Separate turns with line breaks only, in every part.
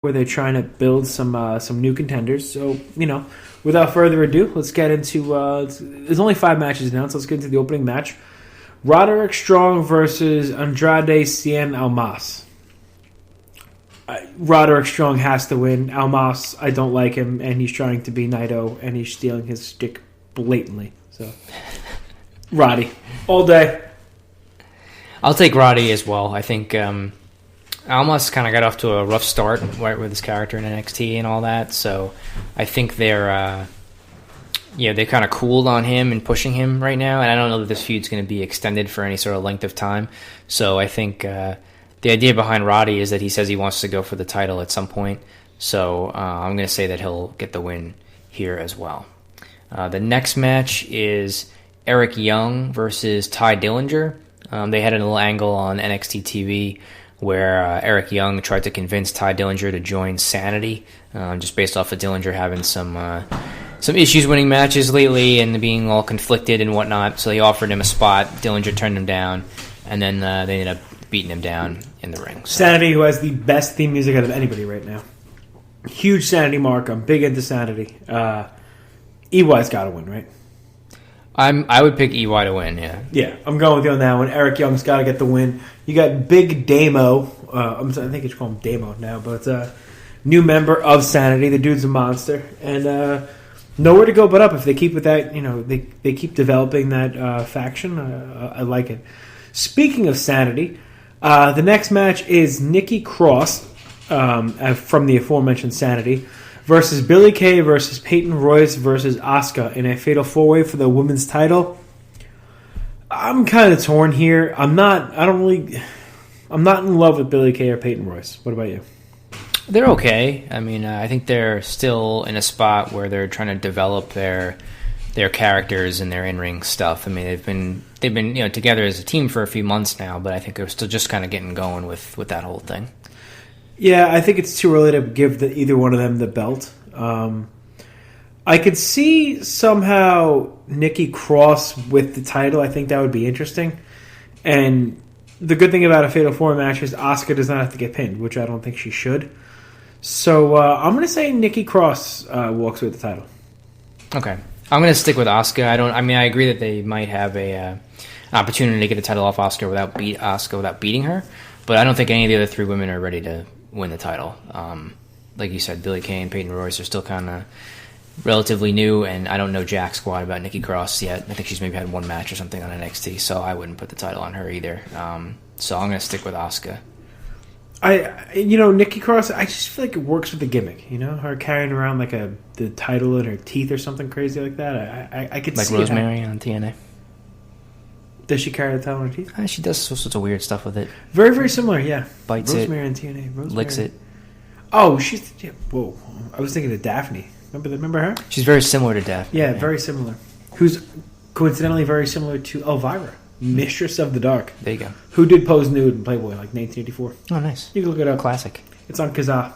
where they're trying to build some new contenders. So, without further ado, let's get into. There's only 5 matches now, so let's get into the opening match. Roderick Strong versus Andrade Cien Almas. Roderick Strong has to win. Almas, I don't like him, and he's trying to be Naito, and he's stealing his stick blatantly. So, Roddy, all day.
I'll take Roddy as well. I think Almas kind of got off to a rough start, right, with his character in NXT and all that. So I think they kind of cooled on him and pushing him right now. And I don't know that this feud's going to be extended for any sort of length of time. So I think the idea behind Roddy is that he says he wants to go for the title at some point. So I'm going to say that he'll get the win here as well. The next match is Eric Young versus Ty Dillinger. They had a little angle on NXT TV where Eric Young tried to convince Ty Dillinger to join Sanity, just based off of Dillinger having some issues winning matches lately and being all conflicted and whatnot. So he offered him a spot. Dillinger turned him down, and then they ended up beating him down in the ring. So.
Sanity, who has the best theme music out of anybody right now. Huge Sanity mark. I'm big into Sanity. EY's got to win, right?
I would pick EY to win, yeah.
Yeah, I'm going with you on that one. Eric Young's got to get the win. You got Big Damo. I think it's called Damo now, but new member of Sanity. The dude's a monster. And nowhere to go but up if they keep with that. They keep developing that faction. I like it. Speaking of Sanity, the next match is Nikki Cross from the aforementioned Sanity versus Billie Kay versus Peyton Royce versus Asuka in a fatal 4-way for the women's title. I'm kind of torn here. I'm not in love with Billie Kay or Peyton Royce. What about you?
They're okay. I mean, I think they're still in a spot where they're trying to develop their characters and their in-ring stuff. I mean, they've been together as a team for a few months now, but I think they're still just kind of getting going with that whole thing.
Yeah, I think it's too early to give either one of them the belt. I could see somehow Nikki Cross with the title. I think that would be interesting. And the good thing about a Fatal 4 match is Asuka does not have to get pinned, which I don't think she should. So I'm going to say Nikki Cross walks with the title.
Okay. I'm going to stick with Asuka. I agree that they might have an opportunity to get the title off Asuka without beating her, but I don't think any of the other 3 women are ready to win the title. Like you said, Billie Kay and Peyton Royce are still kind of relatively new, and I don't know jack squat about Nikki Cross yet. I think she's maybe had 1 match or something on NXT, so I wouldn't put the title on her either. So I'm going to stick with Asuka.
Nikki Cross, I just feel like it works with the gimmick. Her carrying around like the title in her teeth or something crazy like that. I could
like
see
Rosemary on TNA.
Does she carry the title in her teeth?
She does all sorts of weird stuff with it.
Very, very similar, yeah.
Bites
Rosemary
it.
on TNA. Rosemary.
Licks it.
Oh, whoa. I was thinking of Daphne. Remember her?
She's very similar to Daphne.
Yeah, very similar. Who's coincidentally very similar to Elvira, Mistress of the Dark.
There you go.
Who did pose nude in Playboy, like 1984.
Oh, nice.
You can look it up.
Classic.
It's on Kazaa.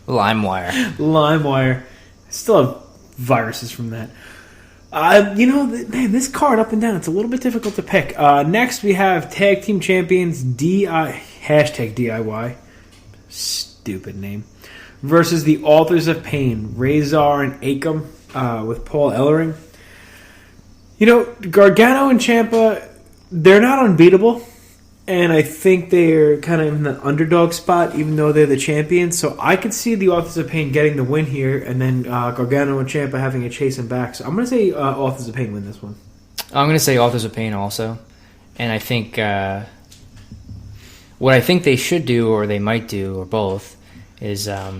LimeWire.
LimeWire. Still have viruses from that. Man, this card up and down, it's a little bit difficult to pick. Next, we have Tag Team Champions #DIY. Stupid name. Versus the Authors of Pain, Razor and Akam, with Paul Ellering. Gargano and Ciampa, they're not unbeatable. And I think they're kind of in the underdog spot, even though they're the champions. So I could see the Authors of Pain getting the win here, and then Gargano and Ciampa having to chase him back. So I'm going to say Authors of Pain win this one.
I'm going to say Authors of Pain also. And I think what I think they should do, or they might do, or both, is, so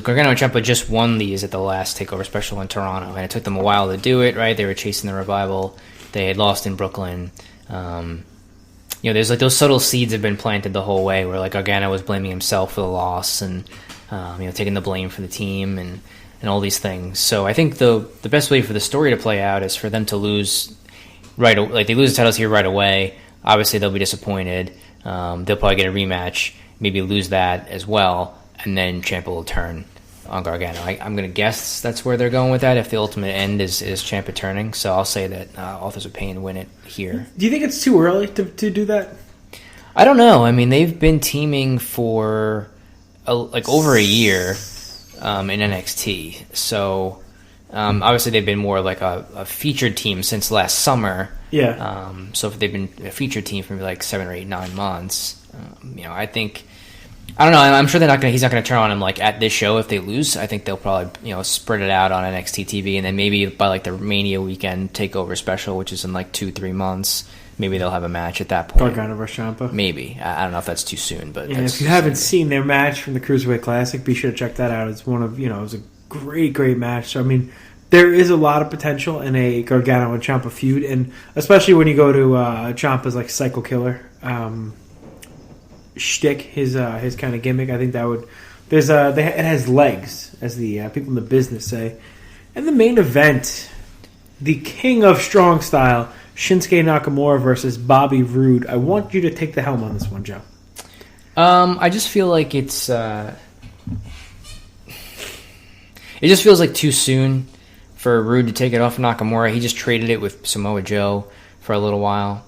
Gargano and Ciampa just won these at the last TakeOver special in Toronto, and it took them a while to do it, right? They were chasing the Revival. They had lost in Brooklyn. There's like those subtle seeds have been planted the whole way where like Gargano was blaming himself for the loss and, taking the blame for the team and all these things. So I think the best way for the story to play out is for them to lose they lose the titles here right away. Obviously they'll be disappointed. They'll probably get a rematch, maybe lose that as well. And then Ciampa will turn on Gargano. I'm going to guess that's where they're going with that if the ultimate end is Ciampa turning. So I'll say that Authors of Pain win it here.
Do you think it's too early to do that?
I don't know. I mean, they've been teaming for over a year in NXT. So obviously they've been more like a featured team since last summer.
Yeah.
So if they've been a featured team for like 7 or 8, 9 months, I think. I don't know. I'm sure he's not going to turn on him like at this show if they lose. I think they'll probably spread it out on NXT TV, and then maybe by like the Mania weekend Takeover special, which is in like 2-3 months, maybe they'll have a match at that point.
Gargano versus Ciampa.
Maybe. I don't know if that's too soon, but
if you haven't seen their match from the Cruiserweight Classic, be sure to check that out. It's one of it was a great match. So I mean, there is a lot of potential in a Gargano and Ciampa feud, and especially when you go to Ciampa's like Psycho Killer. Shtick, his kind of gimmick. I think that would. It has legs, as the people in the business say. And the main event, the King of Strong Style, Shinsuke Nakamura versus Bobby Roode. I want you to take the helm on this one, Joe.
I just feel like it just feels like too soon for Roode to take it off of Nakamura. He just traded it with Samoa Joe for a little while.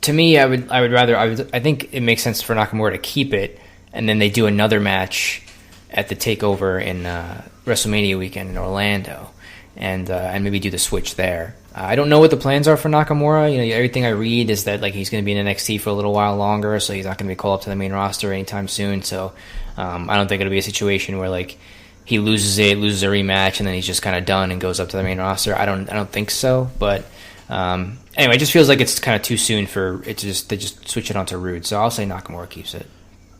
To me, I think it makes sense for Nakamura to keep it, and then they do another match at the Takeover in WrestleMania weekend in Orlando, and maybe do the switch there. I don't know what the plans are for Nakamura. Everything I read is that like he's going to be in NXT for a little while longer, so he's not going to be called up to the main roster anytime soon. So I don't think it'll be a situation where like he loses a rematch, and then he's just kind of done and goes up to the main roster. I don't think so, but. Anyway, it just feels like it's kind of too soon for it to just switch it onto Roode. So I'll say Nakamura keeps it.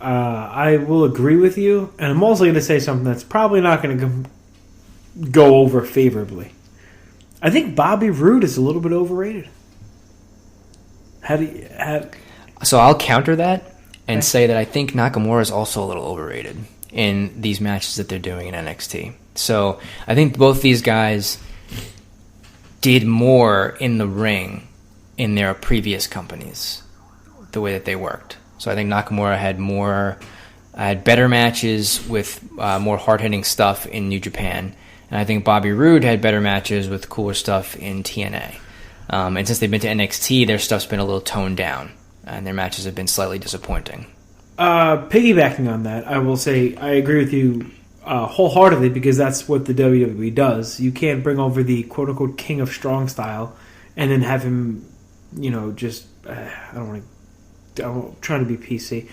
I will agree with you, and I'm also going to say something that's probably not going to go over favorably. I think Bobby Roode is a little bit overrated.
So I'll counter that and say that I think Nakamura is also a little overrated in these matches that they're doing in NXT. So I think both these guys did more in the ring in their previous companies, the way that they worked. So I think Nakamura had better matches with more hard-hitting stuff in New Japan, and I think Bobby Roode had better matches with cooler stuff in TNA. And since they've been to NXT, their stuff's been a little toned down, and their matches have been slightly disappointing.
Piggybacking on that, I will say I agree with you wholeheartedly, because that's what the WWE does. You can't bring over the quote-unquote King of Strong Style and then have him, just I'm trying to be PC.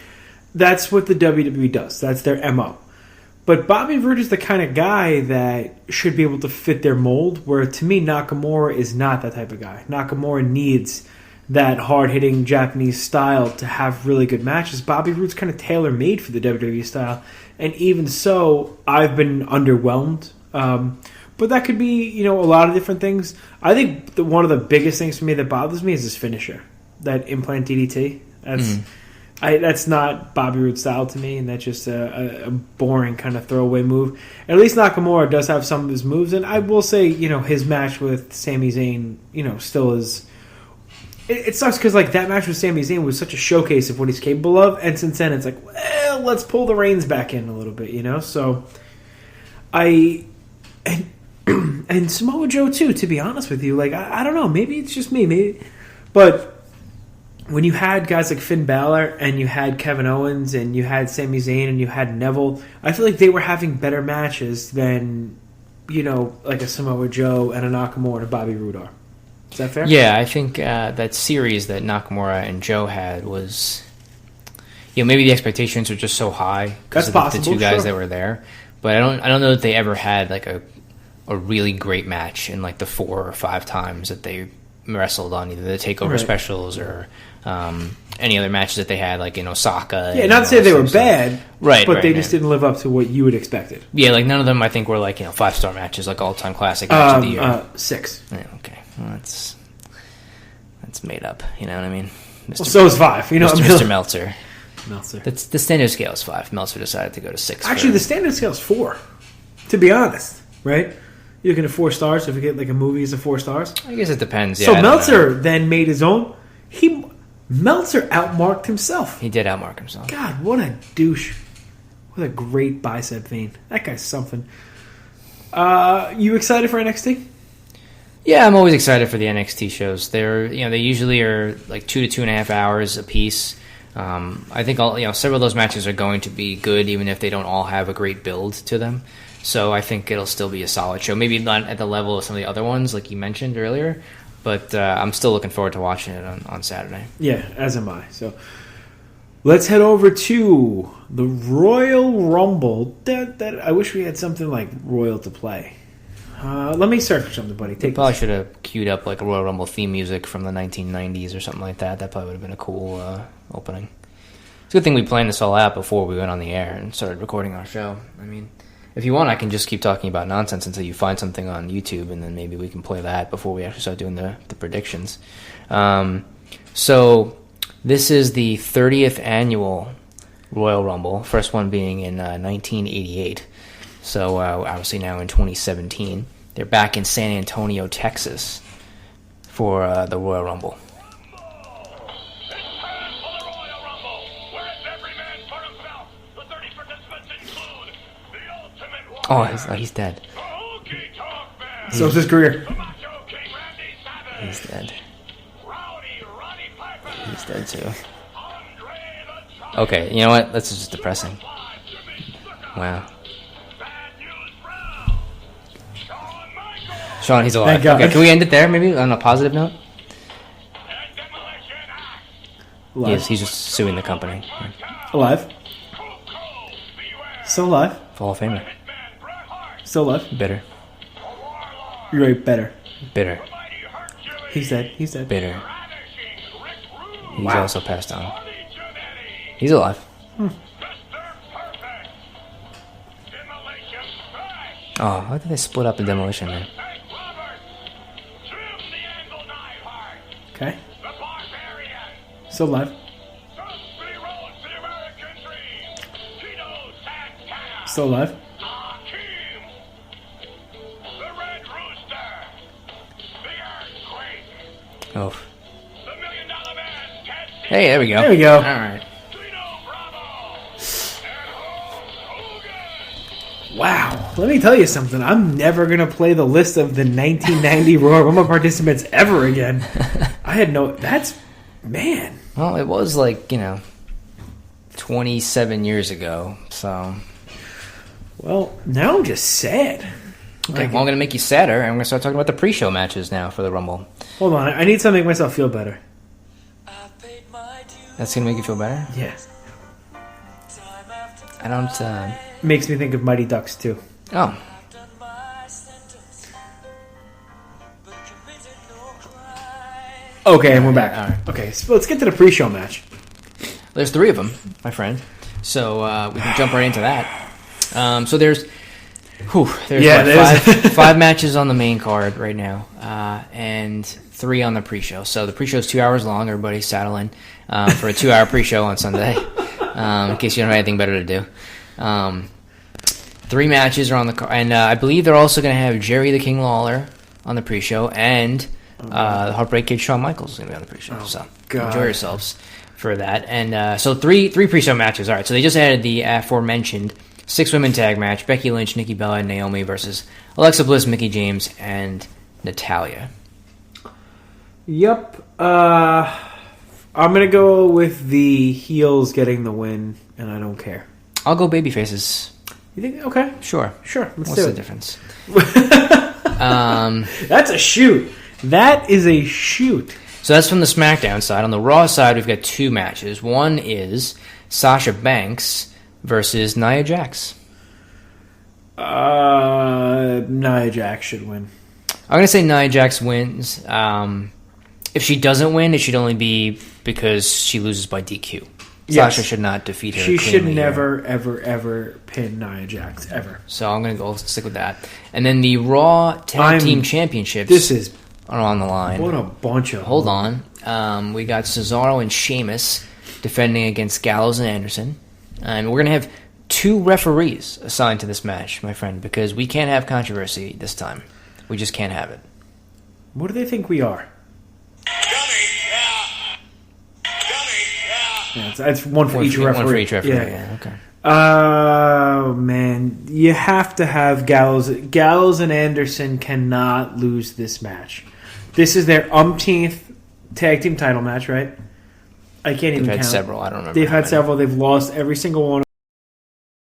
That's what the WWE does. That's their MO. But Bobby Roode is the kind of guy that should be able to fit their mold, where to me Nakamura is not that type of guy. Nakamura needs that hard-hitting Japanese style to have really good matches. Bobby Roode's kind of tailor-made for the WWE style. And even so, I've been underwhelmed. But that could be, a lot of different things. I think one of the biggest things for me that bothers me is his finisher, that implant DDT. That's not Bobby Roode's style to me, and that's just a boring kind of throwaway move. At least Nakamura does have some of his moves, and I will say, his match with Sami Zayn, still is. It sucks because that match with Sami Zayn was such a showcase of what he's capable of, and since then it's let's pull the reins back in a little bit, So and Samoa Joe too. To be honest with you, I don't know, maybe it's just me, but when you had guys like Finn Balor and you had Kevin Owens and you had Sami Zayn and you had Neville, I feel like they were having better matches than like a Samoa Joe and a Nakamura and a Bobby Roode are. Is that fair?
Yeah, I think that series that Nakamura and Joe had was, maybe the expectations were just so high because of the two guys that were there. But I don't know that they ever had like a really great match in like the 4 or 5 times that they wrestled on either the Takeover specials or any other matches that they had, like in Osaka.
Yeah, not to say they were bad,
right?
But they just didn't live up to what you would expected.
Yeah, like none of them I think were like 5-star matches, like all-time classic match of the year.
6.
Yeah, okay. Well, that's made up. You know what I mean?
So is 5.
Mr. Meltzer.
That's
the standard scale is 5. Meltzer decided to go to 6.
Actually, the standard scale is 4. To be honest, right? You're looking at 4 stars. If you get like a movie, is it 4 stars?
I guess it depends. Yeah,
so Meltzer then made his own. Meltzer outmarked himself.
He did outmark himself.
God, what a douche! What a great bicep vein. That guy's something. You excited for NXT?
Yeah, I'm always excited for the NXT shows. They usually are like 2 to 2.5 hours a piece. I think several of those matches are going to be good, even if they don't all have a great build to them. So I think it'll still be a solid show. Maybe not at the level of some of the other ones, like you mentioned earlier, but I'm still looking forward to watching it on Saturday.
Yeah, as am I. So let's head over to the Royal Rumble. That I wish we had something like Royal to play. Let me search something, buddy.
We probably should have queued up like a Royal Rumble theme music from the 1990s or something like that. That probably would have been a cool opening. It's a good thing we planned this all out before we went on the air and started recording our show. I mean, if you want, I can just keep talking about nonsense until you find something on YouTube, and then maybe we can play that before we actually start doing the predictions. So this is the 30th annual Royal Rumble, first one being in 1988. So obviously now in 2017. They're back in San Antonio, Texas for the Royal Rumble. Oh, he's dead.
So is his career.
He's dead. He's dead too. Okay, you know what? This is just depressing. Wow. Sean, he's alive. Okay, can we end it there, maybe, on a positive note? He's just suing the company.
Alive. Still alive.
Hall of Famer.
Still alive.
Bitter.
You're right, better.
Bitter.
He's dead. He's dead.
Bitter. He's also passed on. He's alive. Oh, how did they split up the Demolition Man?
Okay. Still alive. Still alive.
Oh. Hey, there we go.
There we go.
All right.
Wow. Let me tell you something. I'm never going to play the list of the 1990 Royal Rumble participants ever again. I had no... That's... Man.
Well, it was 27 years ago, so...
Well, now I'm just sad.
Okay, well, I'm going to make you sadder, and I'm going to start talking about the pre-show matches now for the Rumble.
Hold on. I need something to make myself feel better.
That's going to make you feel better?
Yeah.
I don't...
Makes me think of Mighty Ducks, too.
Oh.
Okay, and we're back. All right. Okay, so let's get to the pre-show match.
There's 3 of them, my friend. So we can jump right into that. So there's 5 matches on the main card right now, and 3 on the pre-show. So the pre-show is 2 hours long. Everybody saddle in for a 2-hour pre-show on Sunday, in case you don't have anything better to do. 3 matches are on the card, and I believe they're also going to have Jerry the King Lawler on the pre-show, and the Heartbreak Kid Shawn Michaels is going to be on the pre-show. So enjoy yourselves for that. And so 3 pre-show matches. All right, so they just added the aforementioned 6-women tag match: Becky Lynch, Nikki Bella, and Naomi versus Alexa Bliss, Mickie James, and Natalya.
Yep. I'm going to go with the heels getting the win, and I don't care.
I'll go babyfaces.
You think? Okay.
Sure.
What's
the difference?
That's a shoot. That is a shoot.
So that's from the SmackDown side. On the Raw side, we've got 2 matches. One is Sasha Banks versus Nia Jax.
Nia Jax should win.
I'm going to say Nia Jax wins. If she doesn't win, it should only be because she loses by DQ.
Yes.
Sasha should not defeat her.
She should never, ever pin Nia Jax, ever.
So I'm going to go stick with that. And then the Raw Tag Team Championships are on the line.
What a bunch of...
Hold on. We got Cesaro and Sheamus defending against Gallows and Anderson. And we're going to have 2 referees assigned to this match, my friend, because we can't have controversy this time. We just can't have it.
What do they think we are? Yeah, it's one for each referee.
One for each referee, yeah okay.
Oh, man. You have to have Gallows. Gallows and Anderson cannot lose this match. This is their umpteenth tag team title match, right? I can't even count.
They've had several. I don't remember.
They've had several. They've lost every single one.